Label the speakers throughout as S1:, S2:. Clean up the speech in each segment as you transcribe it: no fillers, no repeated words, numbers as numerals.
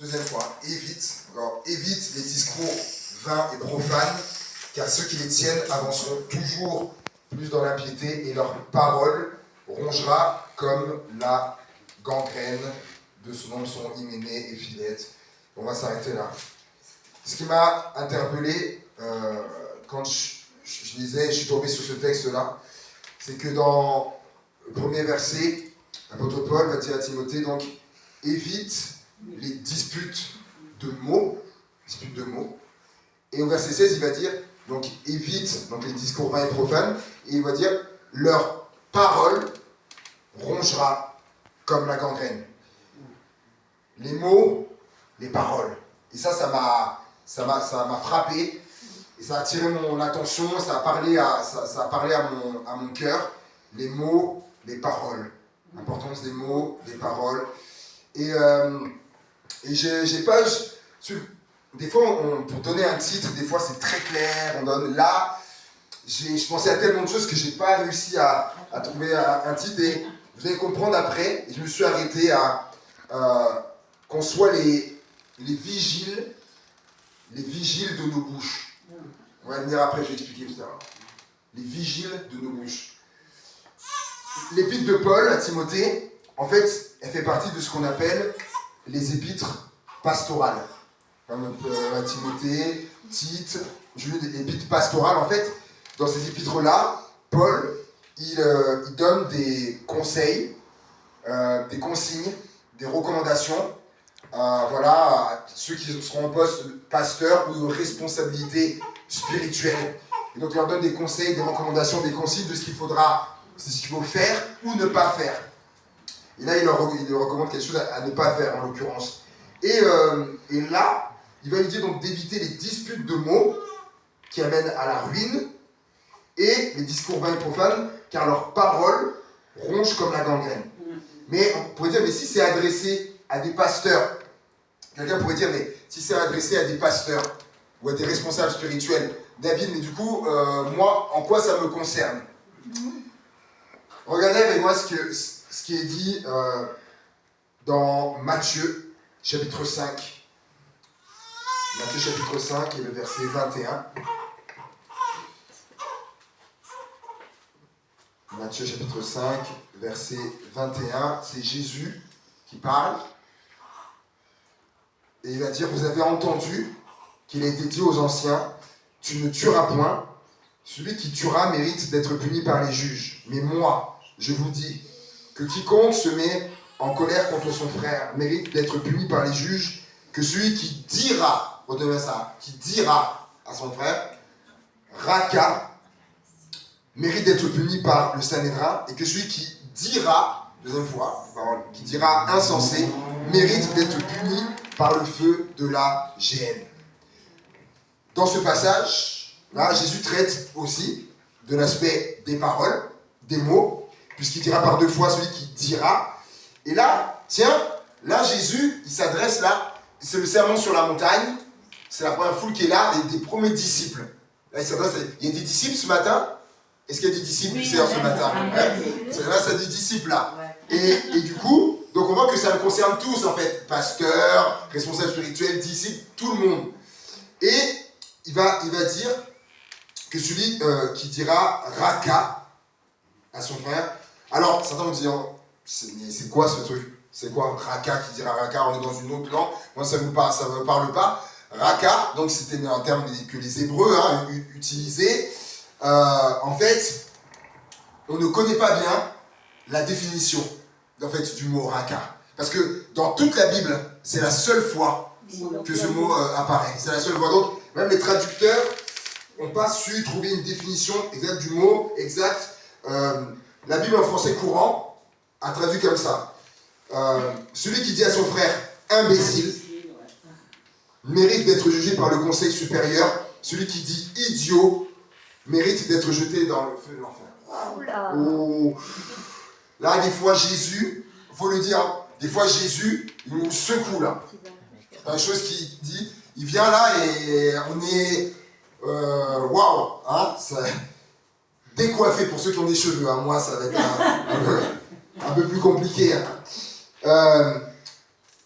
S1: Deuxième fois, évite les discours vains et profanes, car ceux qui les tiennent avanceront toujours plus dans l'impiété et leur parole rongera comme la gangrène de ce nom sont Hyménée et Philette. On va s'arrêter là. Ce qui m'a interpellé quand je lisais, je suis tombé sur ce texte-là, c'est que dans le premier verset, l'apôtre Paul va dire à Timothée, donc, évite les disputes de mots, et au verset 16, il va dire, donc, évite donc, les discours vains et profanes, et il va dire, leur parole rongera comme la gangrène. Les mots, les paroles. Et ça m'a frappé, et ça a attiré mon attention, ça a parlé à mon cœur, les mots, les paroles. L'importance des mots, des paroles. Et j'ai pas... Des fois, pour donner un titre, des fois c'est très clair, on donne là. Je pensais à tellement de choses que j'ai pas réussi à trouver un titre. Et vous allez comprendre après, et je me suis arrêté à qu'on soit les vigiles de nos bouches. On va venir après, je vais expliquer tout ça. Les vigiles de nos bouches. L'épître de Paul à Timothée, en fait, elle fait partie de ce qu'on appelle les épîtres pastorales. Comme Timothée, Tite, Jude, épîtres pastorales. En fait, dans ces épîtres-là, Paul, il donne des conseils, des consignes, des recommandations, à ceux qui seront en poste de pasteur ou de responsabilité spirituelle. Et donc, il leur donne des conseils, des recommandations, des consignes de ce qu'il faut faire ou ne pas faire. Et là, il leur recommande quelque chose à ne pas faire, en l'occurrence. Et là, il va lui dire donc d'éviter les disputes de mots qui amènent à la ruine et les discours vains et profanes, car leurs paroles rongent comme la gangrène. Mais on pourrait dire, mais si c'est adressé à des pasteurs, quelqu'un pourrait dire, mais si c'est adressé à des pasteurs ou à des responsables spirituels, David, mais du coup, moi, en quoi ça me concerne? Regardez avec moi ce qui est dit dans Matthieu, chapitre 5. Matthieu, chapitre 5, et le verset 21. Matthieu, chapitre 5, verset 21. C'est Jésus qui parle. Et il va dire, vous avez entendu qu'il a été dit aux anciens, tu ne tueras point. Celui qui tuera mérite d'être puni par les juges. Mais moi, je vous dis que quiconque se met en colère contre son frère mérite d'être puni par les juges, que celui qui dira, retenez ça, qui dira à son frère, Raka, mérite d'être puni par le Sanhédrin, et que celui qui dira, deuxième fois, qui dira insensé, mérite d'être puni par le feu de la géhenne. Dans ce passage, là, Jésus traite aussi de l'aspect des paroles, des mots, puisqu'il dira par deux fois celui qui dira. Et là, là, Jésus, il s'adresse là, c'est le sermon sur la montagne, c'est la première foule qui est là, des premiers disciples. Là, il s'adresse, il y a des disciples ce matin. Est-ce qu'il y a des disciples qui servent ce matin? Là, c'est des disciples là. Et du coup, donc on voit que ça me concerne tous en fait, pasteurs, responsables spirituels, disciples, tout le monde. Et il va dire que celui qui dira Raka à son frère. Alors, certains vont dire, c'est quoi ce truc? C'est quoi Raka qui dira Raka? On est dans une autre langue. Moi, ça ne me parle pas. Raka, donc c'était un terme que les Hébreux utilisaient. En fait, on ne connaît pas bien la définition en fait, du mot Raka. Parce que dans toute la Bible, c'est la seule fois que ce mot apparaît. C'est la seule fois. Donc, même les traducteurs n'ont pas su trouver une définition exacte du mot exact. La Bible en français courant a traduit comme ça. Celui qui dit à son frère imbécile mérite d'être jugé par le conseil supérieur. Celui qui dit idiot mérite d'être jeté dans le feu de l'enfer. Oh. Là, des fois, Jésus, il faut le dire, des fois, Jésus, il nous secoue là. C'est une chose qu'il dit, il vient là et on est... waouh, hein, décoiffé pour ceux qui ont des cheveux. Hein. Moi, ça va être un peu plus compliqué. Hein.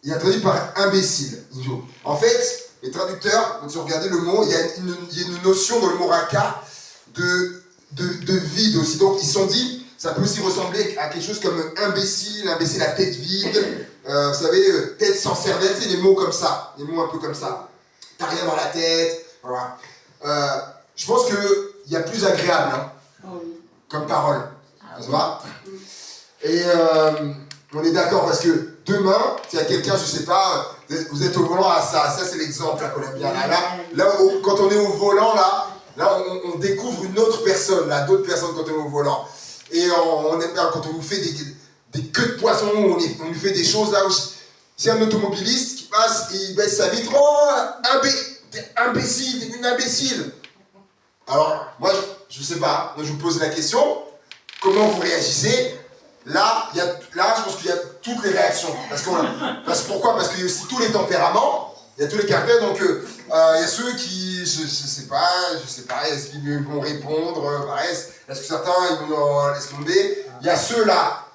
S1: Il a traduit par imbécile. audio. En fait, les traducteurs, quand vous regardez le mot, il y a une notion dans le mot raka de vide aussi. Donc ils se sont dit, ça peut aussi ressembler à quelque chose comme imbécile à tête vide, vous savez, tête sans cervelle, c'est des mots comme ça, des mots un peu comme ça. T'as rien dans la tête, voilà. Je pense qu'il y a plus agréable, hein, comme parole, ça va. Et on est d'accord parce que demain, s'il y a quelqu'un, je sais pas, vous êtes au volant, ça c'est l'exemple qu'on aime bien. Quand on est au volant, là on découvre une autre personne, d'autres personnes quand on est au volant. Et on aime bien quand on nous fait des queues de poisson, on nous fait des choses là où c'est un automobiliste qui passe, il baisse sa vitre, oh, t'es imbécile, t'es une imbécile. Alors, moi, je sais pas, moi je vous pose la question, comment vous réagissez? Là, je pense qu'il y a toutes les réactions. Pourquoi? Parce qu'il y a aussi tous les tempéraments, il y a tous les caractères, donc il y a ceux qui, je sais pas, est-ce qu'ils vont répondre, est-ce que certains ils vont laisser tomber? Il y a ceux-là,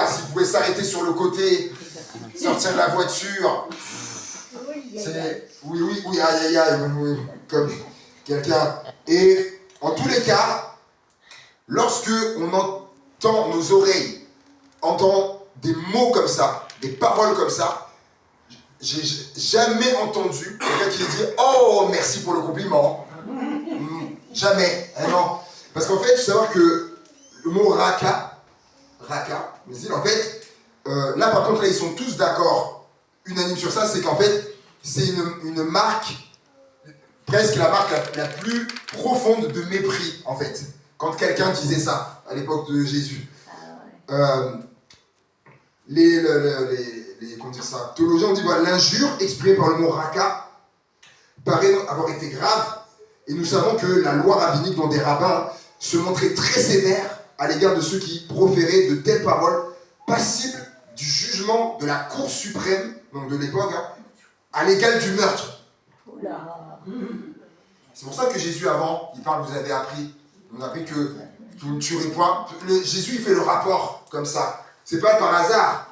S1: s'ils pouvaient s'arrêter sur le côté, sortir de la voiture, c'est oui, aïe, comme quelqu'un. Et en tous les cas, lorsque on entend, nos oreilles entend des mots comme ça, des paroles comme ça, j'ai jamais entendu quelqu'un qui dit « Oh, merci pour le compliment ». Jamais, non. Parce qu'en fait, il faut savoir que le mot raka, en fait, là par contre, là, ils sont tous d'accord, unanimes sur ça, c'est qu'en fait, c'est une marque, presque la marque la plus profonde de mépris, en fait. Quand quelqu'un disait ça, à l'époque de Jésus. Les théologiens ont dit voilà, l'injure exprimée par le mot raka paraît avoir été grave, et nous savons que la loi rabbinique, dont des rabbins, se montrait très sévère à l'égard de ceux qui proféraient de telles paroles, passibles du jugement de la Cour suprême, donc de l'époque, à l'égal du meurtre. C'est pour ça que Jésus, avant, il parle, vous avez appris, on a appris que vous ne tuerez point. Jésus, il fait le rapport comme ça. C'est pas par hasard.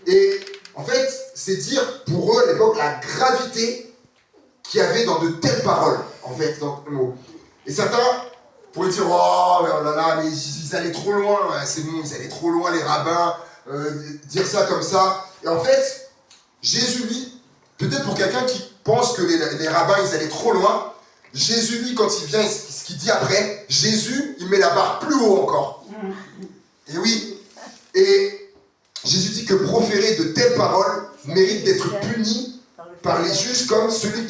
S1: Et en fait, c'est dire pour eux à l'époque la gravité qu'il y avait dans de telles paroles, en fait, dans le mot. Et certains pourraient dire oh là là, mais ils allaient trop loin, c'est bon, ils allaient trop loin, les rabbins, dire ça comme ça. Et en fait, Jésus, lui, peut-être pour quelqu'un qui pense que les rabbins, ils allaient trop loin, Jésus, lui, quand il vient, ce qu'il dit après, Jésus, il met la barre plus haut encore. Et oui. Et Jésus dit que proférer de telles paroles mérite d'être puni par les juges comme celui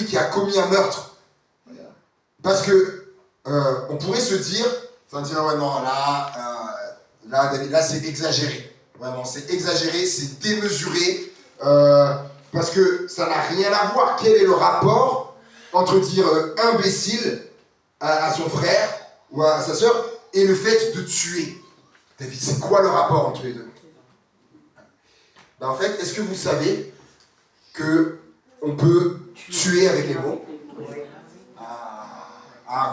S1: qui a commis un meurtre. Parce que on pourrait se dire, ouais non, là c'est exagéré. Vraiment, c'est exagéré, c'est démesuré, parce que ça n'a rien à voir. Quel est le rapport entre dire imbécile à son frère ou à sa sœur et le fait de tuer? David, c'est quoi le rapport entre les deux? En fait, est-ce que vous savez qu'on peut tuer avec les mots? Vous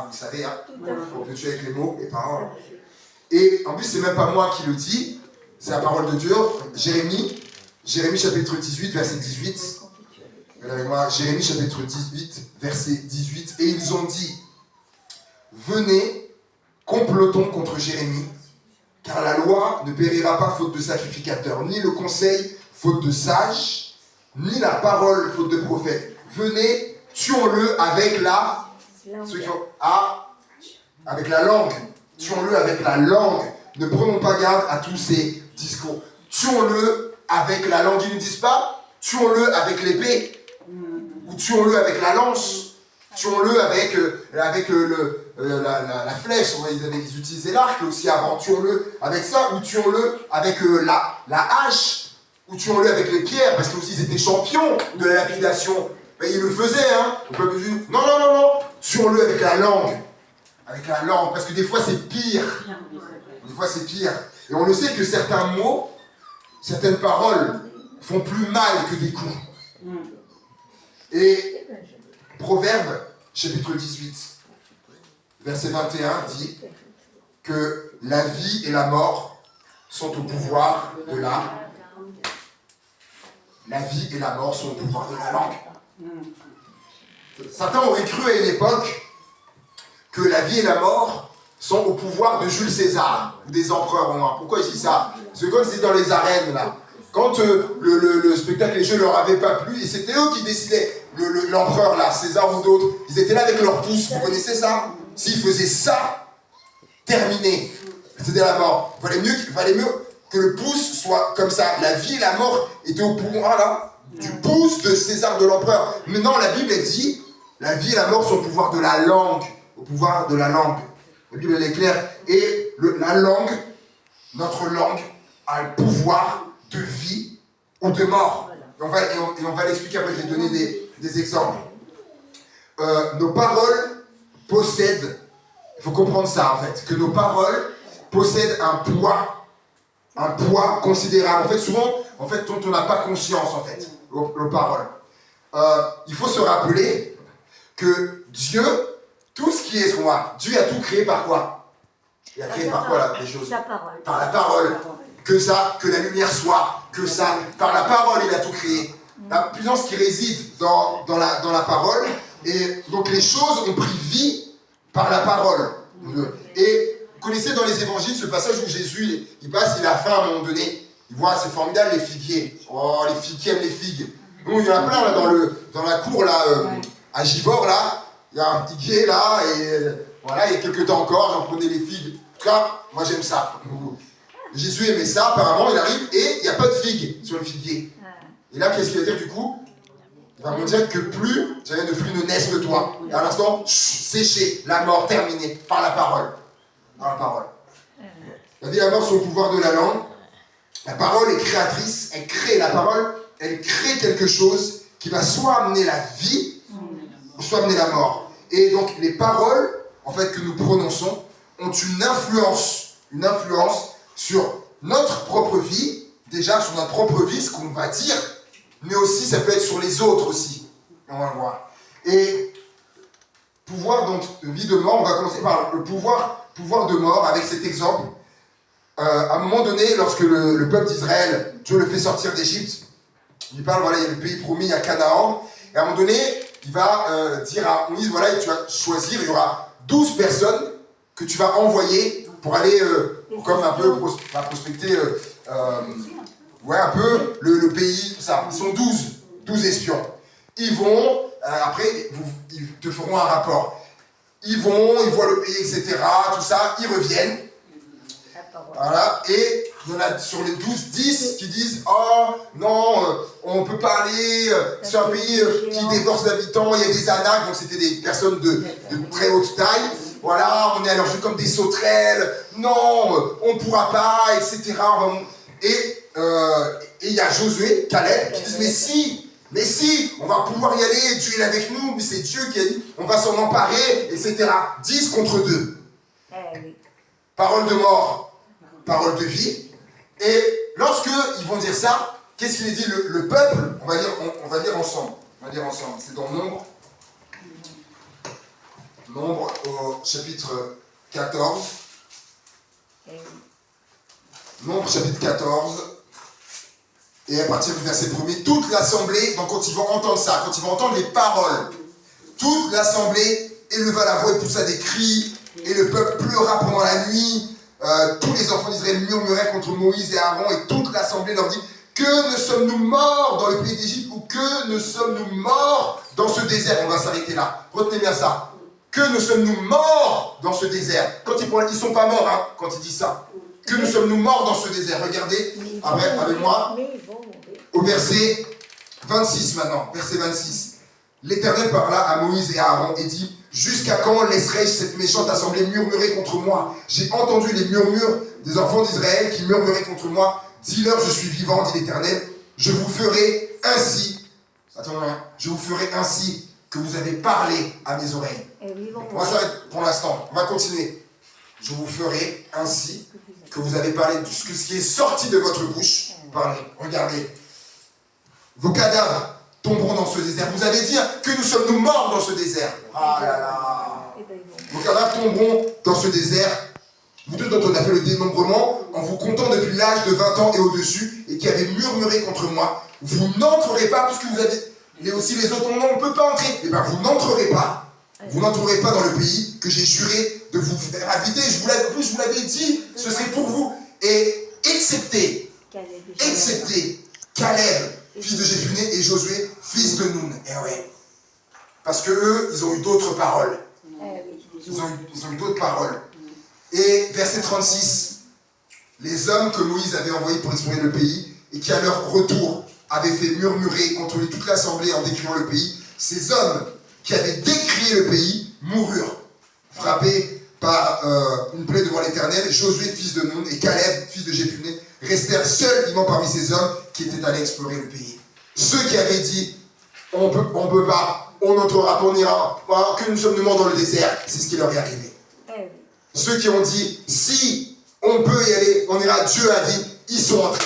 S1: le savez, hein? On peut tuer avec les mots, les paroles. Et en plus, c'est même pas moi qui le dis, c'est la parole de Dieu. Jérémie chapitre 18, verset 18. Regardez avec moi, Jérémie chapitre 18, verset 18. Et ils ont dit, venez, complotons contre Jérémie, car la loi ne périra pas faute de sacrificateur, ni le conseil faute de sage, ni la parole faute de prophète. Venez, tuons-le avec la langue. Tuons-le avec la langue. Ne prenons pas garde à tous ces discours. Tuons-le avec la langue. Ils ne disent pas, tuons-le avec l'épée, ou tuons-le avec la lance, tuons-le avec la flèche. Ils utilisaient l'arc aussi avant. Tuons-le avec ça, ou tuons-le avec la hache, ou tuons-le avec les pierres, parce qu'ils étaient champions de la lapidation. Mais ils le faisaient, hein. Non. Tuons-le avec la langue. Avec la langue, parce que des fois c'est pire. Et on le sait que certains mots, certaines paroles font plus mal que des coups. Et Proverbe, chapitre 18, verset 21, dit que la vie et la mort sont au pouvoir de la la vie et la mort sont au pouvoir de la langue. Certains auraient cru à une époque que la vie et la mort sont au pouvoir de Jules César, ou des empereurs romains. Pourquoi je dis ça? Parce que quand c'est dans les arènes, là, quand le spectacle, les jeux leur avaient pas plu, et c'était eux qui décidaient, l'empereur, là, César ou d'autres, ils étaient là avec leur pouce, vous connaissez ça? S'ils faisaient ça, terminé, c'était la mort. Il valait mieux que le pouce soit comme ça. La vie et la mort étaient au pouvoir, là, du pouce de César, de l'empereur. Maintenant, la Bible, elle dit, la vie et la mort sont au pouvoir de la langue. Au pouvoir de la langue. La Bible, elle est claire. Et la langue, notre langue, a le pouvoir de vie ou de mort. Et on va l'expliquer après, je vais donner des exemples. Nos paroles possèdent, il faut comprendre ça en fait, que nos paroles possèdent un poids considérable. En fait, souvent, dont on n'a pas conscience en fait, nos paroles. Il faut se rappeler que Dieu, tout ce qui est ce qu'on a, Dieu a tout créé par quoi? Il a créé par quoi là, les choses? Par la parole. Que la lumière soit, par la parole il a tout créé. La puissance qui réside dans la parole, et donc les choses ont pris vie par la parole. Et vous connaissez dans les évangiles ce passage où Jésus, il passe, il a faim à un moment donné, il voit, c'est formidable les figuiers, oh les filles qui aiment les figues. Donc il y en a plein là dans la cour là, à Givors là, il y a un figuier là, et voilà, il y a quelques temps encore, j'en prenais les figues. En tout cas, moi j'aime ça. Jésus aimait ça, apparemment, il arrive et il n'y a pas de figues sur le figuier. Et là, qu'est-ce qu'il va dire du coup? Il va me dire que plus de fruits ne naissent que toi. Et à l'instant, séché, la mort terminée, par la parole. Par la parole. La vie et la mort sont au pouvoir de la langue. La parole est créatrice, elle crée la parole, elle crée quelque chose qui va soit amener la vie, soit amener la mort. Et donc, les paroles, en fait, que nous prononçons, ont une influence sur notre propre vie, déjà sur notre propre vie, ce qu'on va dire, mais aussi ça peut être sur les autres aussi. On va le voir. Et pouvoir donc de vie de mort, on va commencer par le pouvoir de mort avec cet exemple. À un moment donné, lorsque le peuple d'Israël, Dieu le fait sortir d'Égypte, il parle, voilà, il y a le pays promis, il y a Canaan, et à un moment donné, il va dire à Moïse, voilà, tu vas choisir, il y aura 12 personnes que tu vas envoyer pour aller comme un peu prospecter un peu le pays, ça. Ils sont 12 espions. Ils vont, après, ils te feront un rapport. Ils vont, ils voient le pays, etc., tout ça, ils reviennent. Voilà, et il y en a sur les 12, 10 qui disent « Oh, non, on ne peut pas aller, c'est un pays qui dévore ses habitants, il y a des anaques, donc c'était des personnes de très haute taille. Voilà, on est à leur jeu comme des sauterelles, non, on ne pourra pas, etc. » Et il y a Josué, Caleb, qui disent « Mais si, on va pouvoir y aller, Dieu est avec nous, mais c'est Dieu qui a dit, on va s'en emparer, etc. » 10 contre 2. Parole de mort. Parole de vie. Et lorsque ils vont dire ça, qu'est-ce qu'il est dit le peuple, on va lire ensemble. C'est dans Nombre au chapitre 14. Nombre chapitre 14. Et à partir du verset 1er, toute l'assemblée, donc quand ils vont entendre ça, quand ils vont entendre les paroles, toute l'assemblée éleva la voix et poussa des cris, et le peuple pleura pendant la nuit. Tous les enfants d'Israël murmuraient contre Moïse et Aaron, et toute l'assemblée leur dit « Que ne sommes-nous morts dans le pays d'Égypte, ou que ne sommes-nous morts dans ce désert ?» On va s'arrêter là. Retenez bien ça. Que ne sommes-nous morts dans ce désert? Quand ils ne sont pas morts, hein, quand ils disent ça. Que ne sommes-nous morts dans ce désert? Regardez avec moi au verset 26 maintenant. Verset 26. L'Éternel parla à Moïse et à Aaron et dit « Jusqu'à quand laisserai-je cette méchante assemblée murmurer contre moi? J'ai entendu les murmures des enfants d'Israël qui murmuraient contre moi. Dis-leur, je suis vivant, dit l'Éternel. Je vous ferai ainsi. Attends, je vous ferai ainsi que vous avez parlé à mes oreilles. » On va s'arrêter pour l'instant. On va continuer. Je vous ferai ainsi que vous avez parlé de ce qui est sorti de votre bouche. Parlez. Regardez. Vos cadavres tomberont dans ce désert. Vous allez dire que nous sommes morts dans ce désert. Ah là là. Vos cadavres tomberont dans ce désert vous tous dont on a fait le dénombrement, en vous comptant depuis l'âge de 20 ans et au-dessus, et qui avez murmuré contre moi, vous n'entrerez pas, puisque vous avez, mais aussi les autres, on ne peut pas entrer. Eh bien, vous n'entrerez pas dans le pays que j'ai juré de vous faire habiter. Je vous l'avais dit, ce serait pour vous. Et excepté Caleb, fils de Jephuné, et Josué, fils de Nun. Eh ouais. Parce que eux, ils ont eu d'autres paroles. Ils ont eu d'autres paroles. Et verset 36, les hommes que Moïse avait envoyés pour explorer le pays, et qui à leur retour avaient fait murmurer contre toute l'assemblée en décrivant le pays, ces hommes qui avaient décrié le pays moururent, frappés par une plaie devant l'Éternel. Josué, fils de Nun, et Caleb, fils de Jephuné, restèrent seuls vivants parmi ces hommes qui étaient allés explorer le pays. Ceux qui avaient dit, on peut pas, on n'entrera pas, on ira, que nous sommes morts dans le désert, c'est ce qui leur est arrivé. Ceux qui ont dit, si on peut y aller, on ira, Dieu a dit, ils sont entrés.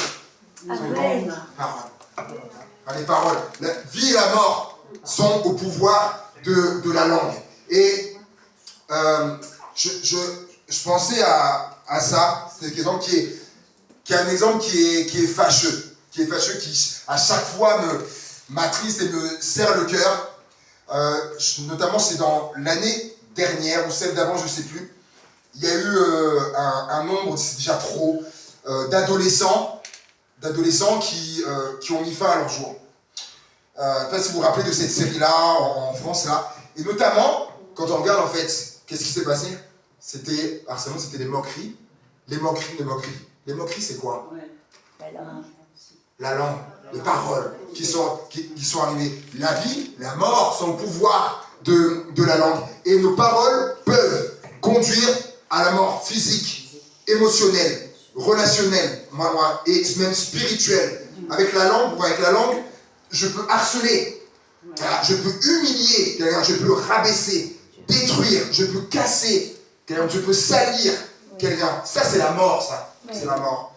S2: Amen.
S1: Les paroles. La vie et la mort sont au pouvoir de la langue. Et je pensais à ça, c'est un exemple qui est un exemple qui est fâcheux, qui à chaque fois m'attriste et me serre le cœur. Notamment, c'est dans l'année dernière ou celle d'avant, je ne sais plus. Il y a eu un nombre, c'est déjà trop, d'adolescents qui ont mis fin à leur jour. Je ne sais pas si vous vous rappelez de cette série-là en France, là. Et notamment, quand on regarde, en fait, qu'est-ce qui s'est passé? C'était des moqueries. Les moqueries. Les moqueries, c'est quoi? La langue, les paroles qui sont arrivées. La vie, la mort sont au pouvoir de la langue. Et nos paroles peuvent conduire à la mort physique, émotionnelle, relationnelle, et même spirituelle. Avec la langue, je peux harceler, je peux humilier, je peux rabaisser, détruire, je peux casser, je peux salir quelqu'un. Ça, c'est la mort, ça. C'est la mort.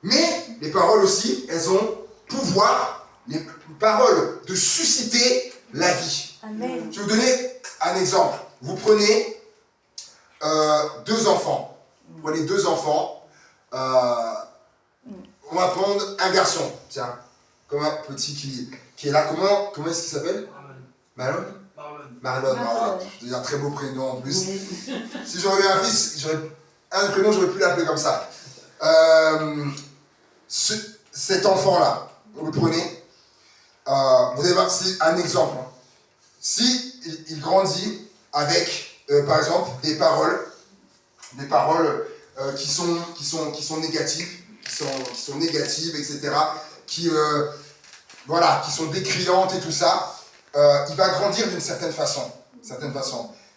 S1: Mais les paroles aussi, elles ont pouvoir, les paroles, de susciter la vie.
S2: Amen.
S1: Je vais vous donner un exemple. Vous prenez deux enfants. Vous prenez deux enfants. On va prendre un garçon. Tiens, comme un petit qui est là. Comment est-ce qu'il s'appelle? Marlon. Marlon. C'est un très beau prénom en plus. Si j'aurais eu un fils, un prénom, j'aurais pu l'appeler comme ça. Cet enfant-là, vous le prenez. Vous allez voir, c'est un exemple. Si il grandit avec, par exemple, des paroles qui sont négatives, etc., qui sont décriantes et tout ça, il va grandir d'une certaine façon.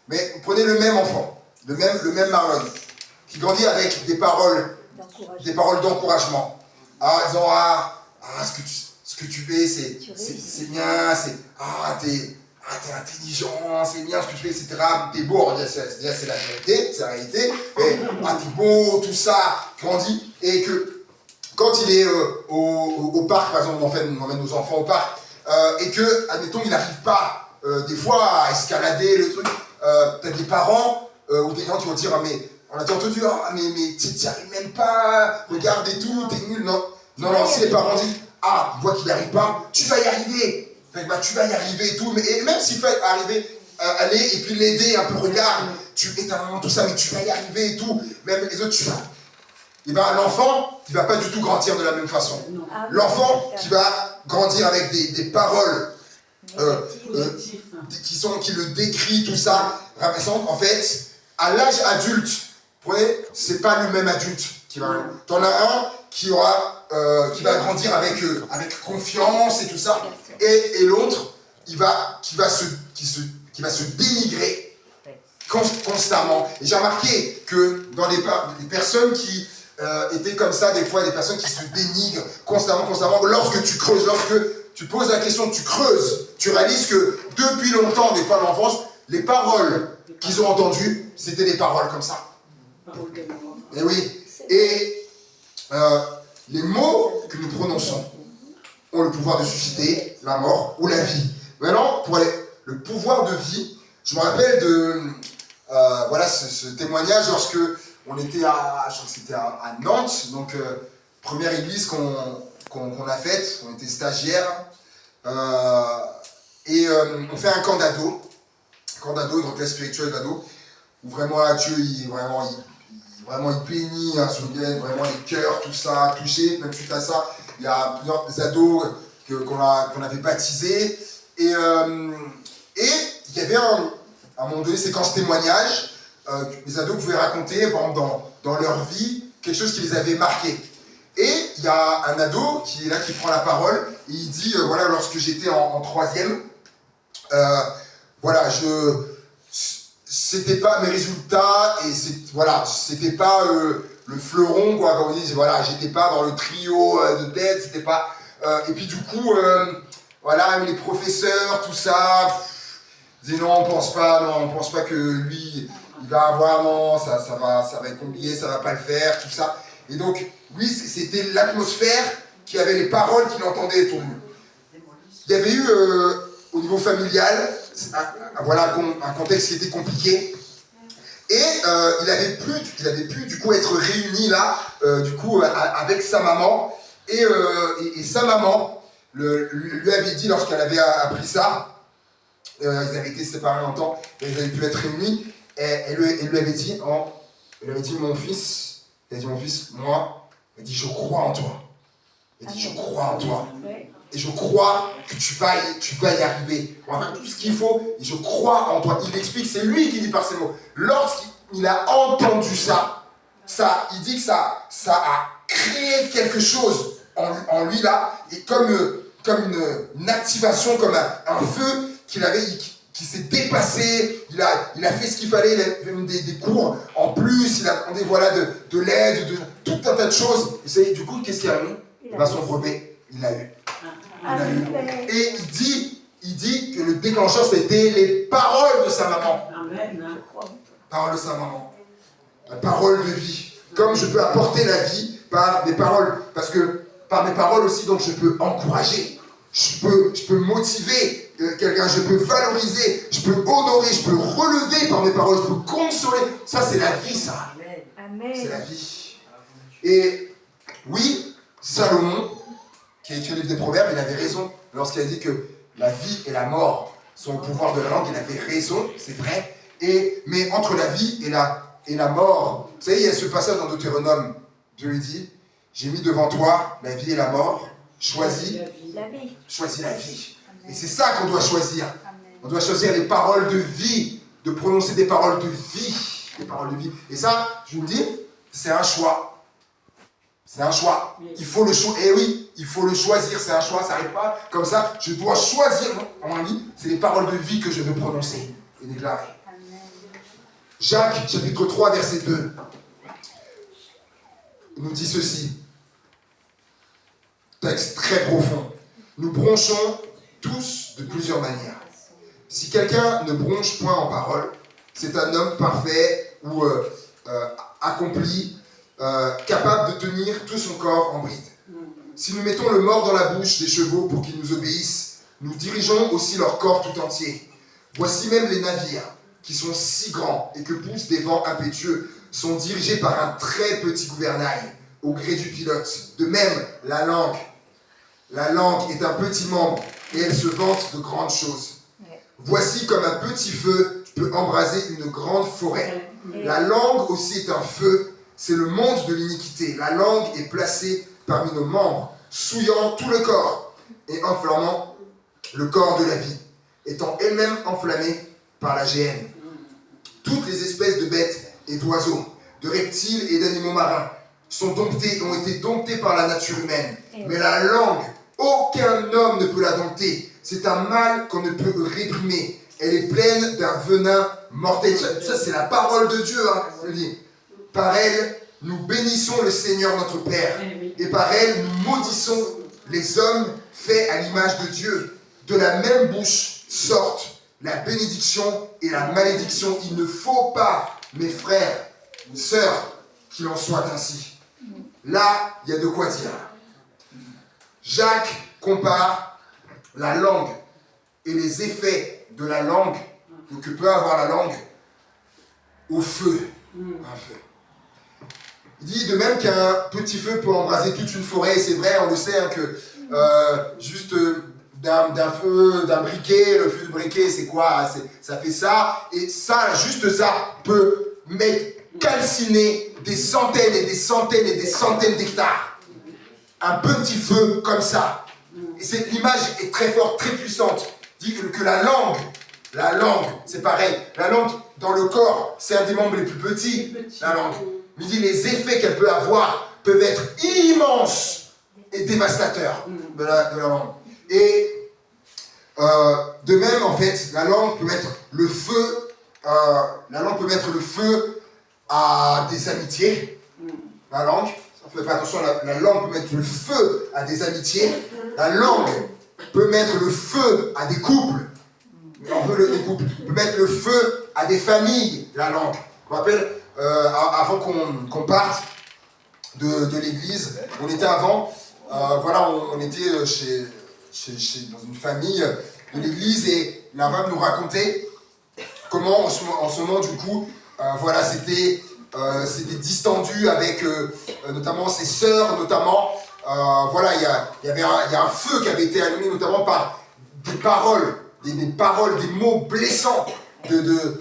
S1: Mais vous prenez le même enfant, le même Marlon, qui grandit avec des paroles d'encouragement. Disant, ce que tu fais, c'est bien, t'es intelligent, c'est bien ce que tu fais, etc. T'es beau, c'est la réalité. Et, t'es beau, tout ça, grandit. Et que quand il est au parc, par exemple, on emmène nos enfants au parc, et que, admettons, il n'arrive pas, des fois, à escalader le truc, t'as des parents ou des gens qui vont dire, mais on a entendu, mais tu n'y arrives même pas, regarde et tout, t'es nul. Non, si les parents disent, tu vois qu'il n'y arrive pas, tu vas y arriver. Tu vas y arriver et tout, et même s'il faut arriver, aller et puis l'aider un peu, regarde, tu es un moment, tout ça, mais tu vas y arriver et tout, même les autres, tu vas. Et bien l'enfant, il ne va pas du tout grandir de la même façon. L'enfant qui va grandir avec des paroles qui le décrit, tout ça, en fait, à l'âge adulte, vous voyez, c'est pas le même adulte qui va. T'en as un qui va grandir avec confiance et tout ça, et l'autre qui va se dénigrer constamment. Et j'ai remarqué que dans les personnes qui étaient comme ça, des fois, des personnes qui se dénigrent constamment, lorsque tu creuses, lorsque tu poses la question, tu creuses, tu réalises que depuis longtemps, des fois, l'enfance, les paroles qu'ils ont entendues, c'était des paroles comme ça. Et oui. Et les mots que nous prononçons ont le pouvoir de susciter la mort ou la vie. Maintenant, pour le pouvoir de vie, je me rappelle de ce témoignage lorsque on était je crois que c'était à Nantes, donc première église qu'on a faite, on était stagiaires, et on fait un camp d'ado, une retraite spirituelle d'ado, où vraiment Dieu, il bénit, hein, sur vraiment les cœurs, tout ça, touché, même suite à ça, il y a plusieurs ados qu'on avait baptisés, et il y avait à un moment donné, séquence témoignage, les ados pouvaient raconter, par exemple, dans leur vie, quelque chose qui les avait marqués. Et il y a un ado qui est là, qui prend la parole, et il dit, voilà, lorsque j'étais en troisième, voilà, c'était pas mes résultats, et c'était pas le fleuron, quoi, comme on dit, voilà, j'étais pas dans le trio de tête, c'était pas... et puis du coup, voilà, les professeurs, tout ça, disaient non, on pense pas que lui, il va avoir, non, ça va être compliqué, ça va pas le faire, tout ça. Et donc, oui, c'était l'atmosphère qui avait les paroles qu'il entendait autour de lui. Il y avait eu, au niveau familial, un contexte qui était compliqué. Et il avait pu du coup être réuni là, avec sa maman. Et sa maman lui avait dit, lorsqu'elle avait appris ça, ils avaient été séparés longtemps, et ils avaient pu être réunis, et elle lui avait dit, mon fils, moi, elle dit, je crois en toi. Elle dit, je crois en toi. Et je crois que tu vas y arriver. On va faire tout ce qu'il faut, et je crois en toi. Il explique, c'est lui qui dit par ces mots. Lorsqu'il a entendu ça, il dit que ça a créé quelque chose en lui là, et comme une activation, comme un feu qui s'est dépassé. Il a fait ce qu'il fallait, il a fait des cours en plus, il a demandé de l'aide, de tout un tas de choses. Et du coup, qu'est-ce qu'il a eu? Son brevet, il l'a eu. Et il dit que le déclencheur, c'était les paroles de sa maman. Amen. Paroles de sa maman. La parole de vie. Comme je peux apporter la vie par mes paroles. Parce que par mes paroles aussi, donc je peux encourager. Je peux motiver quelqu'un, je peux valoriser, je peux honorer, je peux relever par mes paroles, je peux consoler. Ça, c'est la vie, ça. Amen. C'est la vie. Et oui, Salomon, qui a écrit le livre des Proverbes, il avait raison lorsqu'il a dit que la vie et la mort sont au pouvoir de la langue. Il avait raison, c'est vrai. Mais entre la vie et la mort, vous savez, il y a ce passage dans Deutéronome. Dieu lui dit, j'ai mis devant toi la vie et la mort. Choisis la vie. Choisis la vie. Amen. Et c'est ça qu'on doit choisir. Amen. On doit choisir les paroles de vie, de prononcer des paroles de vie. Des paroles de vie. Et ça, je vous le dis, c'est un choix. C'est un choix. Il faut le choisir. Eh oui, il faut le choisir. C'est un choix. Ça n'arrive pas comme ça. Je dois choisir. À mon avis, c'est les paroles de vie que je veux prononcer et déclarer. Amen. Jacques, chapitre 3, verset 2, nous dit ceci. Texte très profond. Nous bronchons tous de plusieurs manières. Si quelqu'un ne bronche point en parole, c'est un homme parfait ou accompli, capable de tenir tout son corps en bride. Si nous mettons le mors dans la bouche des chevaux pour qu'ils nous obéissent, nous dirigeons aussi leur corps tout entier. Voici même les navires, qui sont si grands et que poussent des vents impétueux, sont dirigés par un très petit gouvernail, au gré du pilote. De même, la langue est un petit membre et elle se vante de grandes choses. Voici comme un petit feu peut embraser une grande forêt. La langue aussi est un feu, c'est le monde de l'iniquité. La langue est placée parmi nos membres, souillant tout le corps et enflammant le corps de la vie, étant elle-même enflammée par la géhenne. Toutes les espèces de bêtes et d'oiseaux, de reptiles et d'animaux marins ont été domptés par la nature humaine. Mais la langue, aucun homme ne peut la dompter. C'est un mal qu'on ne peut réprimer. Elle est pleine d'un venin mortel. Ça c'est la parole de Dieu. Hein. Par elle, nous bénissons le Seigneur notre Père. Et par elle, nous maudissons les hommes faits à l'image de Dieu. De la même bouche sortent la bénédiction et la malédiction. Il ne faut pas, mes frères, mes sœurs, qu'il en soit ainsi. Là, il y a de quoi dire. Jacques compare la langue et les effets de la langue, que peut avoir la langue, au feu. Un feu. Il dit de même qu'un petit feu peut embraser toute une forêt, et c'est vrai, on le sait, hein, que juste d'un feu, d'un briquet, le feu de briquet, c'est quoi? Ça fait ça, et ça, juste ça, peut calciner des centaines et des centaines et des centaines d'hectares. Un petit feu comme ça. Et l'image est très forte, très puissante. Dit que la langue, c'est pareil. La langue, dans le corps, c'est un des membres les plus petits, la langue. Mais il dit les effets qu'elle peut avoir peuvent être immenses et dévastateurs de la langue. Et de même, en fait, la langue peut mettre le feu, à des amitiés. La langue, on fait pas attention, la langue peut mettre le feu à des amitiés. La langue peut mettre le feu à des couples. Peut mettre le feu à des familles, la langue. Je me rappelle, avant qu'on parte de l'église, on était avant, on était dans une famille de l'église et la femme nous racontait comment en ce moment du coup, c'était distendu avec notamment ses sœurs, notamment, il y a un feu qui avait été allumé notamment par des paroles, des mots blessants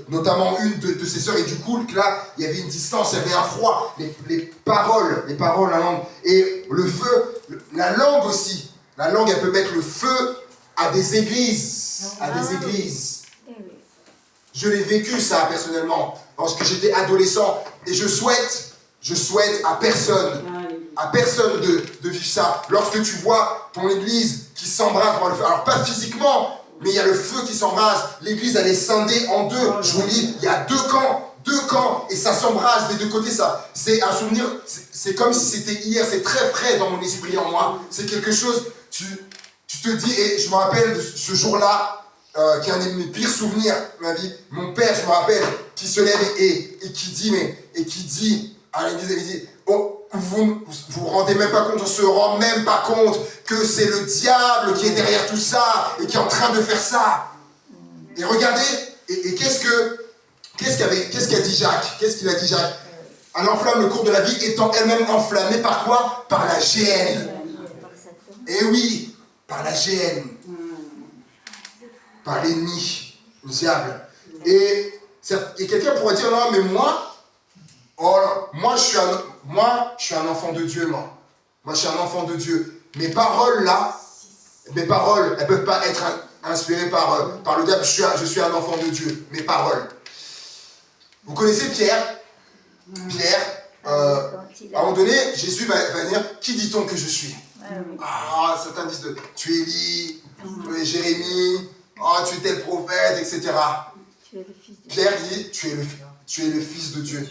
S1: notamment une de ses sœurs, et du coup là il y avait une distance, il y avait un froid, les paroles, la langue, et le feu, la langue aussi, la langue elle peut mettre le feu à des églises, Je l'ai vécu ça personnellement, lorsque j'étais adolescent, et je souhaite à personne de vivre ça. Lorsque tu vois ton église qui s'embrase par le feu, alors pas physiquement, mais il y a le feu qui s'embrase, l'église elle est scindée en deux, je vous dis, il y a deux camps, et ça s'embrase des deux côtés, ça. C'est un souvenir, c'est comme si c'était hier, c'est très frais dans mon esprit en moi, c'est quelque chose, tu te dis, et je me rappelle de ce jour-là, qui est un de mes pires souvenirs de ma vie, mon père, je me rappelle, qui se lève et qui dit à l'église, il dit, oh, vous rendez même pas compte, on se rend même pas compte que c'est le diable qui est derrière tout ça et qui est en train de faire ça. Et regardez, et qu'est-ce qu'a dit Jacques? Qu'est-ce qu'il a dit Jacques? Elle enflamme le cours de la vie étant elle-même enflammée par quoi? Par la géhenne. Et oui, par la géhenne. Par l'ennemi, le diable. Et quelqu'un pourrait dire, non mais moi je suis un enfant de Dieu, moi. Moi je suis un enfant de Dieu. Mes paroles, elles peuvent pas être inspirées par le diable. Je suis un enfant de Dieu. Mes paroles. Vous connaissez Pierre? À un moment donné, Jésus va dire, qui dit-on que je suis? Certains disent, tu es Élie, tu es Jérémie, tu es tel prophète, etc. Pierre dit, tu es le Fils de Dieu.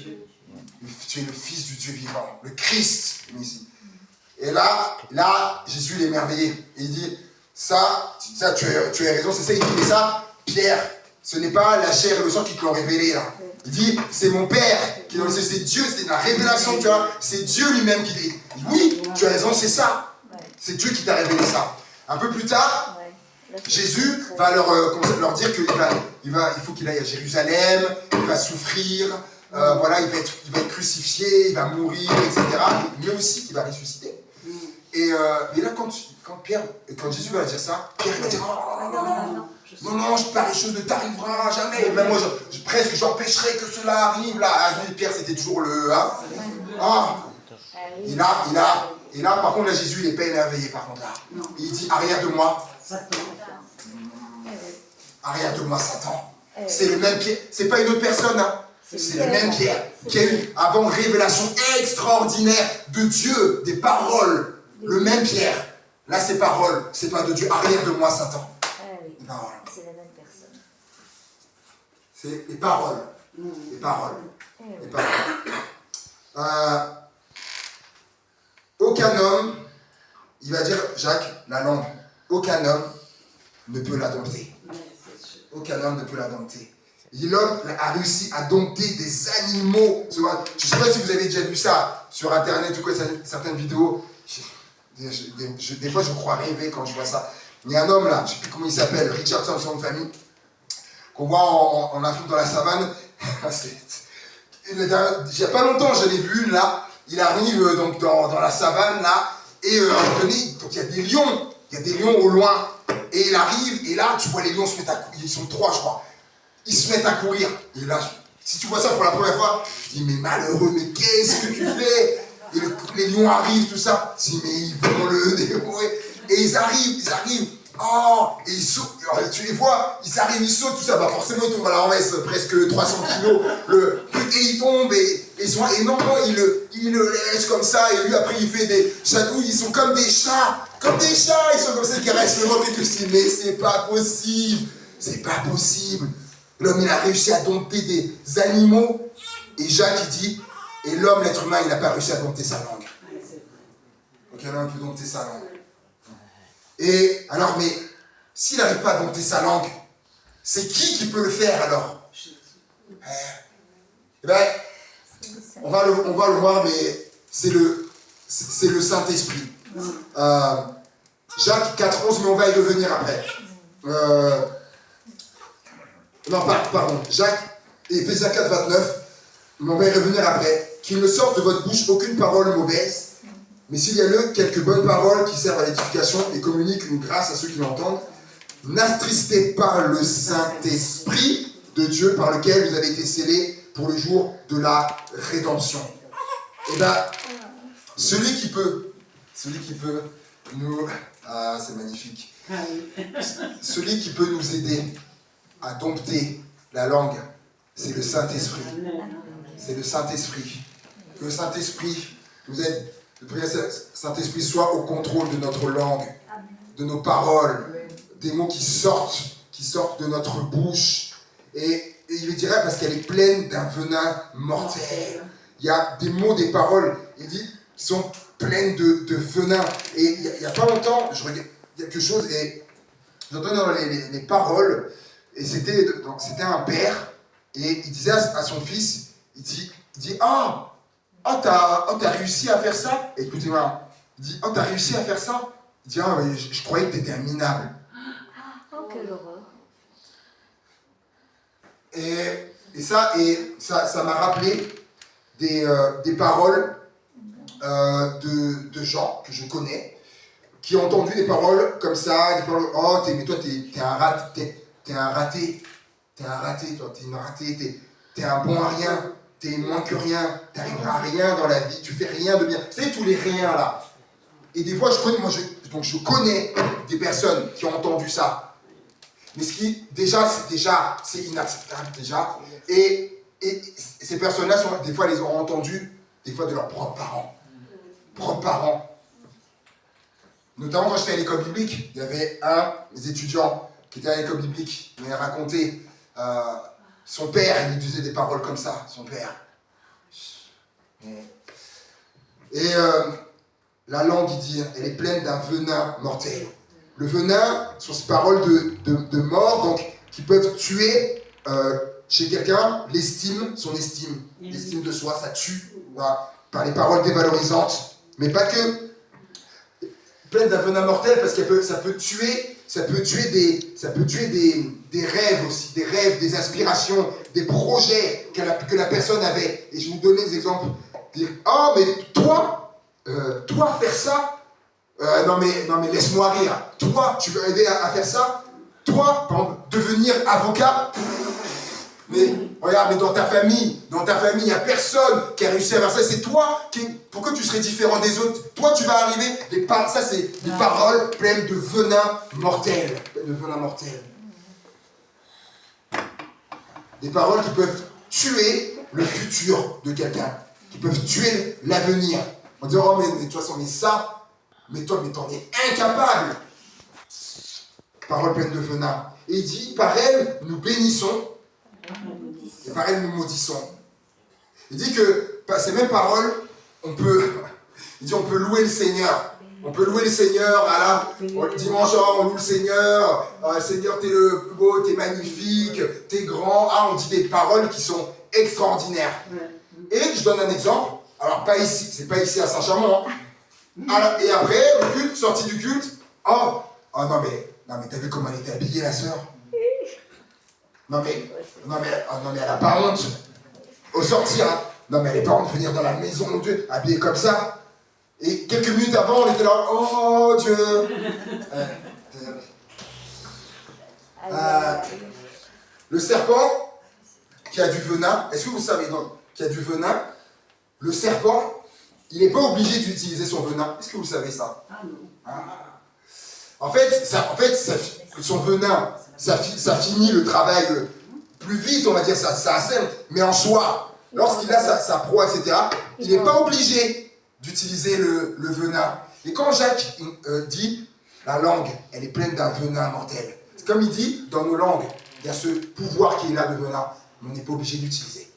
S1: Tu es le Fils du Dieu vivant, le Christ, ici. Et là, Jésus il est émerveillé. Et il dit, ça tu as raison, c'est ça. Il dit, mais ça, Pierre, ce n'est pas la chair et le sang qui te l'ont révélé, là. Il dit, c'est mon Père qui l'a laissé, c'est Dieu, c'est la révélation, tu vois. C'est Dieu lui-même qui dit, oui, tu as raison, c'est ça. C'est Dieu qui t'a révélé ça. Un peu plus tard, Jésus va leur dire qu'il faut qu'il aille à Jérusalem, il va souffrir, il va être crucifié, il va mourir, etc. Mais aussi qu'il va ressusciter. Et là, quand Jésus va dire ça, Pierre va dire non, pareille chose ne t'arrivera jamais. Même moi, presque j'empêcherai que cela arrive. Là, Pierre, c'était toujours le. Et là, par contre, là, Jésus, il n'est pas émerveillé, par contre, là. Il dit, arrière de moi. Arrière de moi, Satan. C'est le même Pierre. C'est pas une autre personne, hein. C'est le même Pierre qui a eu avant une révélation extraordinaire de Dieu, des paroles. Le même Pierre. Là, ces paroles, c'est pas de Dieu. Arrière de moi, Satan. Les paroles.
S2: C'est la même personne.
S1: C'est les paroles. Les paroles. Les paroles. Aucun homme, il va dire, Jacques, la langue, aucun homme ne peut la dompter. Aucun homme ne peut la dompter. L'homme a réussi à dompter des animaux. Je ne sais pas si vous avez déjà vu ça sur Internet ou quoi, certaines vidéos. Des fois, je crois rêver quand je vois ça. Il y a un homme là, je ne sais plus comment il s'appelle, Richardson, son nom de famille, qu'on voit en Afrique dans la savane. Il n'y a pas longtemps, j'en ai vu une là. il arrive donc dans la savane là, et à un moment donné, donc il y a des lions au loin, et il arrive, et là tu vois les lions se mettre à courir, ils sont 3 je crois, ils se mettent à courir, et là, si tu vois ça pour la première fois, tu dis mais malheureux, mais qu'est-ce que tu fais? Et les lions arrivent, tout ça, tu dis mais ils vont le dévorer, et ils arrivent, oh, et ils sautent, alors, tu les vois, ils arrivent, ils sautent, tout ça, bah forcément ils tombent à la renverse, presque 300 kilos, et ils tombent, et non, ils le laissent comme ça, et lui après il fait des chatouilles, ils sont comme des chats, ils sont comme ça, ils caressent le ventre, et tu te dis, mais c'est pas possible, l'homme il a réussi à dompter des animaux, et Jacques il dit, et l'homme, l'être humain, il n'a pas réussi à dompter sa langue. Donc l'homme peut dompter sa langue. Et alors, mais s'il n'arrive pas à dompter sa langue, c'est qui peut le faire alors? Eh ben, on va le voir, mais c'est le Saint-Esprit. Jacques 4,11, mais on va y revenir après. Non, pardon. Jacques, Éphésiens 4,29, mais on va y revenir après. Qu'il ne sorte de votre bouche aucune parole mauvaise, mais s'il y a quelques bonnes paroles qui servent à l'édification et communiquent une grâce à ceux qui l'entendent, n'attristez pas le Saint-Esprit de Dieu par lequel vous avez été scellés pour le jour de la rédemption. Et bien, celui qui peut nous... Ah, c'est magnifique. Celui qui peut nous aider à dompter la langue, c'est le Saint-Esprit. C'est le Saint-Esprit. Que le Saint-Esprit nous aide. Je prie que le Saint-Esprit soit au contrôle de notre langue, de nos paroles, des mots qui sortent de notre bouche. Et il le dirait parce qu'elle est pleine d'un venin mortel. Il y a des mots, des paroles, il dit, qui sont pleines de venin. Et il n'y a pas longtemps, je regarde quelque chose et j'entends dans les paroles, et c'était un père, et il disait à son fils, il dit t'as réussi à faire ça? Écoutez-moi, il dit, t'as réussi à faire ça? Il dit, mais je croyais que t'étais un minable.
S2: Oh, quelle horreur.
S1: Et ça m'a rappelé des paroles de gens que je connais, qui ont entendu des paroles comme ça, des paroles, mais toi t'es un raté, t'es un raté, toi, t'es une ratée, t'es un bon à rien. T'es moins que rien, t'arriveras à rien dans la vie, tu fais rien de bien. C'est tous les riens là. Et des fois, je connais des personnes qui ont entendu ça. Mais ce qui, c'est inacceptable déjà. Et ces personnes-là, des fois, les ont entendues, des fois de leurs propres parents. Notamment quand j'étais à l'école biblique, il y avait des étudiants qui étaient à l'école biblique, il m'a raconté. Son père, il lui disait des paroles comme ça, son père. Et la langue, il dit, elle est pleine d'un venin mortel. Le venin sont ces paroles de mort, donc, qui peuvent tuer chez quelqu'un son estime. L'estime de soi, ça tue, voilà, par les paroles dévalorisantes. Mais pas que. Pleine d'un venin mortel, parce que ça peut tuer des rêves aussi, des rêves, des aspirations, des projets que la personne avait. Et je vais vous donner des exemples. Dire, mais toi faire ça, non mais laisse-moi rire. Toi, tu veux aider à faire ça? Toi, par exemple, devenir avocat? Mais regarde, mais dans ta famille, il n'y a personne qui a réussi à faire ça. C'est toi pourquoi tu serais différent des autres? Toi, tu vas arriver. Ça, c'est des paroles pleines de venin mortel. Des paroles qui peuvent tuer le futur de quelqu'un, qui peuvent tuer l'avenir. On dit, mais de toute façon, mais toi, t'en es incapable. Paroles pleines de venin. Et il dit, par elles, nous bénissons. Et par elles, nous maudissons. Il dit que, par ces mêmes paroles, on peut louer le Seigneur. On peut louer le Seigneur, le dimanche, on loue le Seigneur. Seigneur, t'es le plus beau, t'es magnifique, t'es grand. On dit des paroles qui sont extraordinaires. Et je donne un exemple. Alors, pas ici, c'est pas ici à Saint-Chamond. Alors, et après, le culte, sortie du culte. Non mais t'as vu comment elle était habillée, la sœur? Non mais elle a pas honte. Au sortir, Non, mais elle n'est pas honte de venir dans la maison de Dieu, habillée comme ça. Et quelques minutes avant, on était là, oh Dieu. Le serpent qui a du venin, est-ce que vous savez donc, qui a du venin, le serpent, il n'est pas obligé d'utiliser son venin. Est-ce que vous savez ça? En fait, son venin, ça finit le travail plus vite, on va dire, ça assène. Mais en soi, lorsqu'il a sa proie, etc., il n'est pas obligé d'utiliser le venin. Et quand Jacques dit, la langue, elle est pleine d'un venin mortel. C'est comme il dit, dans nos langues, il y a ce pouvoir qui est là de venin, mais on n'est pas obligé d'utiliser.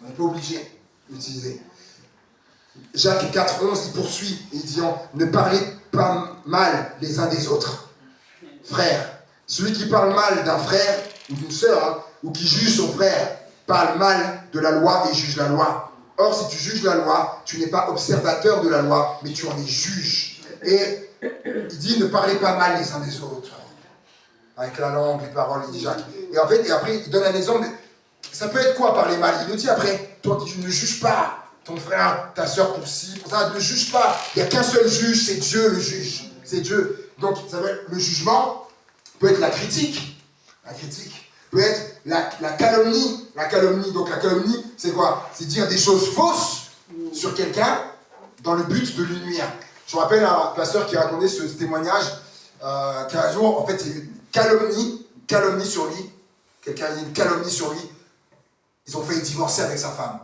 S1: On n'est pas obligé d'utiliser. Jacques 4,11, il poursuit, il dit, ne parlez pas mal les uns des autres. Frères, celui qui parle mal d'un frère ou d'une sœur, ou qui juge son frère, parle mal de la loi et juge la loi. Or, si tu juges la loi, tu n'es pas observateur de la loi, mais tu en es juge. Et il dit, ne parlez pas mal les uns des autres. Avec la langue, les paroles, il dit Jacques. Et en fait, et après, il donne un exemple. Ça peut être quoi parler mal? Il le dit après. Toi, tu ne juges pas ton frère, ta soeur pour ci, pour ça. Ne juge pas. Il n'y a qu'un seul juge, c'est Dieu le juge. C'est Dieu. Donc, ça veut être, le jugement peut être la critique. La critique peut être la calomnie. La calomnie. Donc, la calomnie, c'est quoi? C'est dire des choses fausses sur quelqu'un dans le but de lui nuire. Je me rappelle un pasteur qui racontait ce témoignage qu'un jour, en fait, il y a eu calomnie sur lui. Quelqu'un a eu une calomnie sur lui. Ils ont failli divorcer avec sa femme.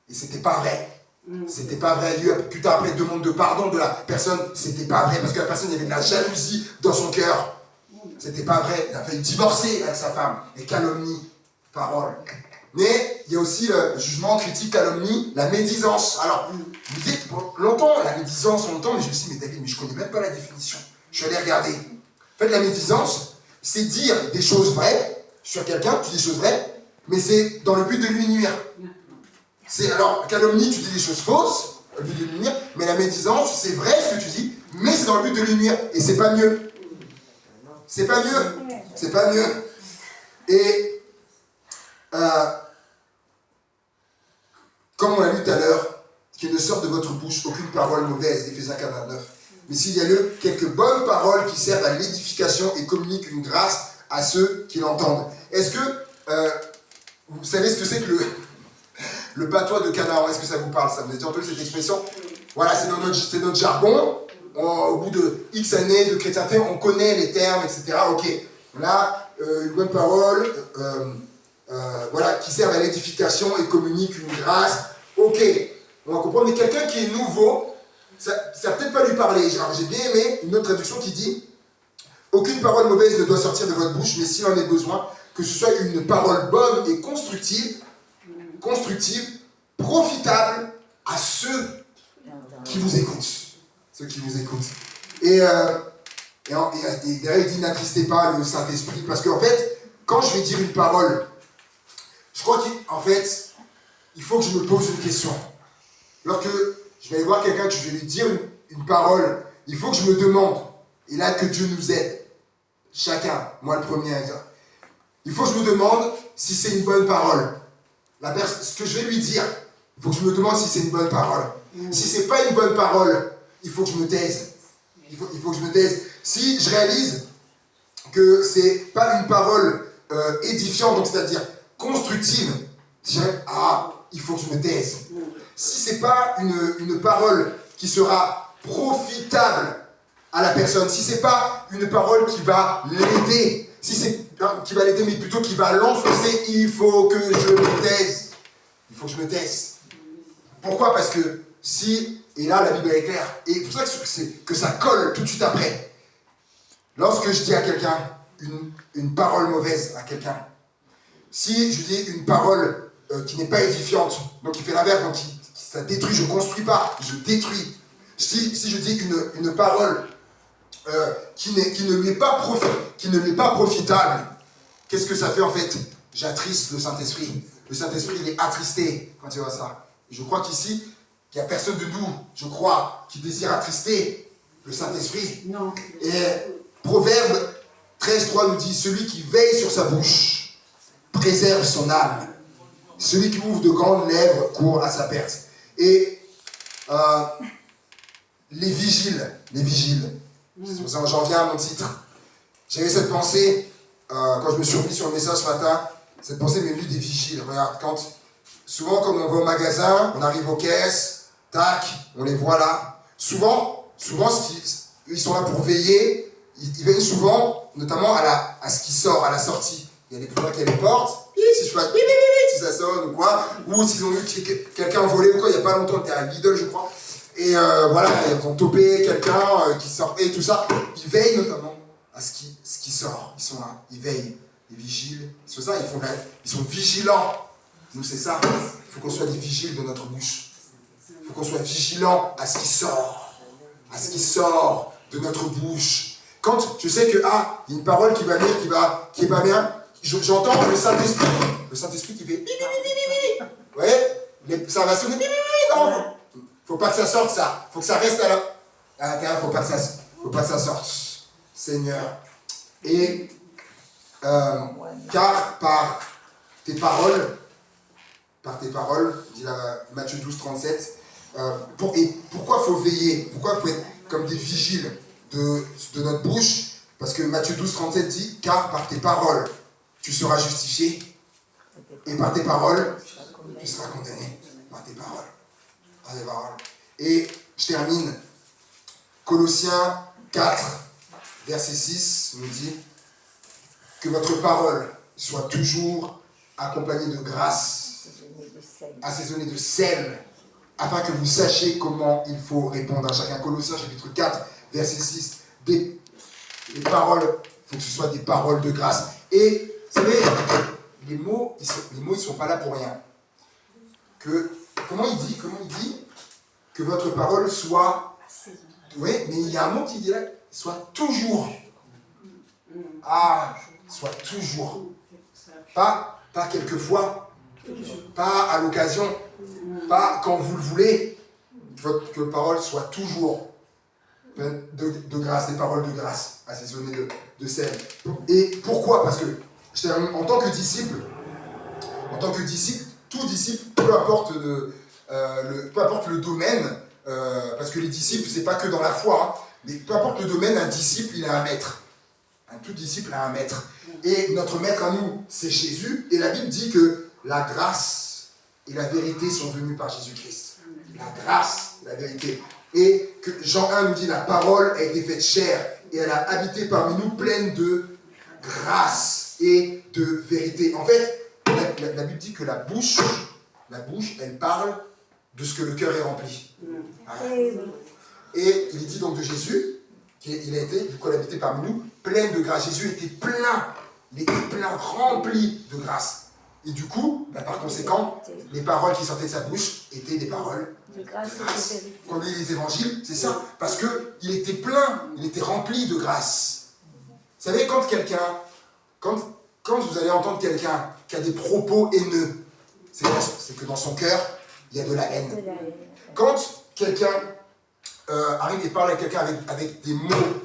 S1: Et c'était pas vrai. C'était pas vrai. Lui, plus tard, après, demande de pardon de la personne. C'était pas vrai. Parce que la personne, il y avait de la jalousie dans son cœur. C'était pas vrai. Il a failli divorcer avec sa femme. Et calomnie, parole. Mais il y a aussi le jugement, critique, calomnie, la médisance. Alors, vous dites, longtemps, la médisance, longtemps, mais je me suis dit, mais David, mais je connais même pas la définition. Je suis allé regarder. En fait, la médisance, c'est dire des choses vraies sur quelqu'un, tu dis des choses vraies, mais c'est dans le but de lui nuire. Alors, calomnie, tu dis des choses fausses, au but de lui nuire, mais la médisance, c'est vrai ce que tu dis, mais c'est dans le but de lui nuire, et c'est pas mieux. C'est pas mieux. C'est pas mieux. Et, comme on l'a lu tout à l'heure, qu'il ne sort de votre bouche aucune parole mauvaise, Éphésiens 4,29. Mais s'il y a lieu, quelques bonnes paroles qui servent à l'édification et communiquent une grâce à ceux qui l'entendent. Est-ce que vous savez ce que c'est que le patois de Canaan? Est-ce que ça vous parle? Ça vous avez déjà entendu cette expression? Voilà, c'est notre jargon. Au bout de X années de chrétienté, on connaît les termes, etc. Ok, on a une bonne parole, voilà, qui sert à l'édification et communique une grâce. Ok, on va comprendre. Mais quelqu'un qui est nouveau, ça va peut-être pas lui parler. Genre, j'ai bien aimé une autre traduction qui dit « Aucune parole mauvaise ne doit sortir de votre bouche, mais s'il en est besoin, que ce soit une parole bonne et constructive, profitable à ceux qui vous écoutent. » Ceux qui vous écoutent. Et derrière, il dit « N'attristez pas le Saint-Esprit. » Parce qu'en fait, quand je vais dire une parole, je crois qu'en fait, il faut que je me pose une question. Lorsque je vais aller voir quelqu'un, que je vais lui dire une parole, il faut que je me demande, et là que Dieu nous aide, chacun, moi le premier, il faut que je me demande si c'est une bonne parole. Ce que je vais lui dire, il faut que je me demande si c'est une bonne parole. Si c'est pas une bonne parole, il faut que je me taise. Il faut que je me taise. Si je réalise que c'est pas une parole édifiante, donc c'est-à-dire constructive, je dirais, il faut que je me taise. Si c'est pas une parole qui sera profitable à la personne, si c'est pas une parole qui va l'aider, qui va l'aider, mais plutôt qui va l'enfoncer, il faut que je me taise. Il faut que je me taise. Pourquoi? Parce que et là la Bible est claire, et c'est pour ça que ça colle tout de suite après. Lorsque je dis à quelqu'un une parole mauvaise à quelqu'un, si je dis une parole qui n'est pas édifiante, donc qui fait l'inverse, donc ça détruit, je ne construis pas, je détruis. Si je dis une parole qui ne lui est pas profitable, qu'est-ce que ça fait en fait? J'attriste le Saint-Esprit. Le Saint-Esprit, il est attristé quand il voit ça. Et je crois qu'ici, il n'y a personne de nous, je crois, qui désire attrister le Saint-Esprit. Non. Et Proverbe 13,3 nous dit, celui qui veille sur sa bouche préserve son âme. Celui qui ouvre de grandes lèvres court à sa perte. Et les vigiles. J'en viens à mon titre. J'avais cette pensée, quand je me suis remis sur le message ce matin, cette pensée m'est venue des vigiles. Regarde, souvent quand on va au magasin, on arrive aux caisses, tac, on les voit là. Souvent ils sont là pour veiller, ils veillent souvent, notamment à ce qui sort, à la sortie. Il y a les points qui a les portes, si je fais si ça sonne ou quoi, ou s'ils ont vu quelqu'un volé ou quoi, il n'y a pas longtemps, t'es à Lidl je crois, et voilà, ils ont topé quelqu'un qui sort, et tout ça. Ils veillent notamment à ce qui sort, ils sont là, ils veillent, les vigiles, c'est ça, ils sont vigilants. Nous c'est ça, il faut qu'on soit des vigiles de notre bouche. Il faut qu'on soit vigilant à ce qui sort de notre bouche. Quand je sais que il y a une parole qui va venir, qui est pas bien, j'entends le Saint-Esprit qui fait bip bip bip bip bip. Vous voyez, ça va sonner bip bip bip. Non, faut pas que ça sorte ça. Faut que ça reste à l'intérieur. Faut pas que ça sorte. Seigneur. Et car par tes paroles, dit Matthieu 12, 37. Et pourquoi il faut veiller? Pourquoi il faut être comme des vigiles de notre bouche? Parce que Matthieu 12, 37 dit, car par tes paroles, tu seras justifié, et par tes paroles, tu seras condamné. Par tes paroles. Par tes paroles. Et je termine. Colossiens 4, verset 6 nous dit que votre parole soit toujours accompagnée de grâce, assaisonnée de sel, afin que vous sachiez comment il faut répondre à chacun. Colossiens chapitre 4, verset 6. Les paroles, il faut que ce soit des paroles de grâce. Et, vous savez, les mots, ils sont pas là pour rien. Comment il dit que votre parole soit... Oui, mais il y a un mot qui dit là, soit toujours. Soit toujours. Pas quelquefois. Pas à l'occasion. Pas quand vous le voulez. Que la parole soit toujours de grâce, des paroles de grâce, assaisonnées de sel. Et pourquoi? Parce que, en tant que disciple, tout disciple, peu importe le domaine, parce que les disciples, c'est pas que dans la foi, hein, mais peu importe le domaine, un disciple, il a un maître. Tout disciple a un maître. Et notre maître à nous, c'est Jésus. Et la Bible dit que la grâce et la vérité sont venues par Jésus-Christ. La grâce, la vérité. Et que Jean 1 nous dit, la parole a été faite chair et elle a habité parmi nous pleine de grâce et de vérité. En fait, la Bible dit que la bouche, elle parle de ce que le cœur est rempli. Et il dit donc de Jésus, qu'il a été, du coup, elle a habité parmi nous, pleine de grâce. Jésus était plein, rempli de grâce. Et du coup, par conséquent, les paroles qui sortaient de sa bouche étaient des paroles de grâce. Quand on lit les évangiles, c'est ça. Parce qu'il était plein, il était rempli de grâce. Vous savez, quand vous allez entendre quelqu'un qui a des propos haineux, c'est que dans son cœur, il y a de la haine. Quand quelqu'un arrive et parle à quelqu'un avec des mots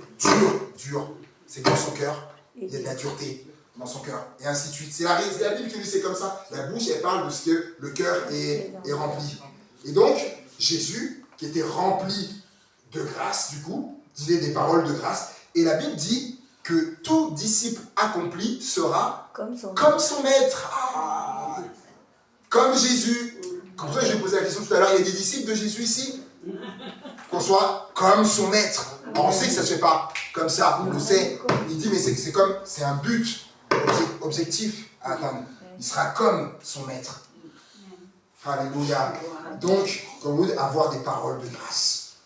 S1: durs, c'est que dans son cœur, il y a de la dureté. Dans son cœur, et ainsi de suite. C'est la Bible qui dit c'est comme ça. La bouche, elle parle de ce que le cœur est rempli. Et donc, Jésus, qui était rempli de grâce, du coup, disait des paroles de grâce, et la Bible dit que tout disciple accompli sera comme son maître. Comme Jésus. Comme ça, je vais poser la question tout à l'heure, il y a des disciples de Jésus ici? Qu'on soit comme son maître. On sait que ça ne se fait pas comme ça, on le sait. Il dit, mais c'est un but objectif à atteindre. Il sera comme son maître. Alléluia. Donc, comme vous dites, avoir des paroles de grâce.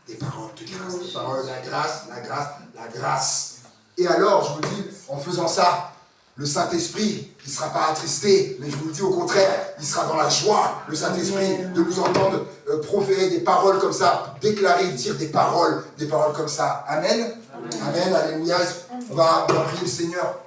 S1: Des paroles de grâce. Des paroles de la grâce. Et alors, je vous dis, en faisant ça, le Saint-Esprit, il ne sera pas attristé, mais je vous le dis au contraire, il sera dans la joie, le Saint-Esprit, de vous entendre proférer des paroles comme ça, déclarer, dire des paroles comme ça. Amen. Amen. Alléluia. On va prier le Seigneur.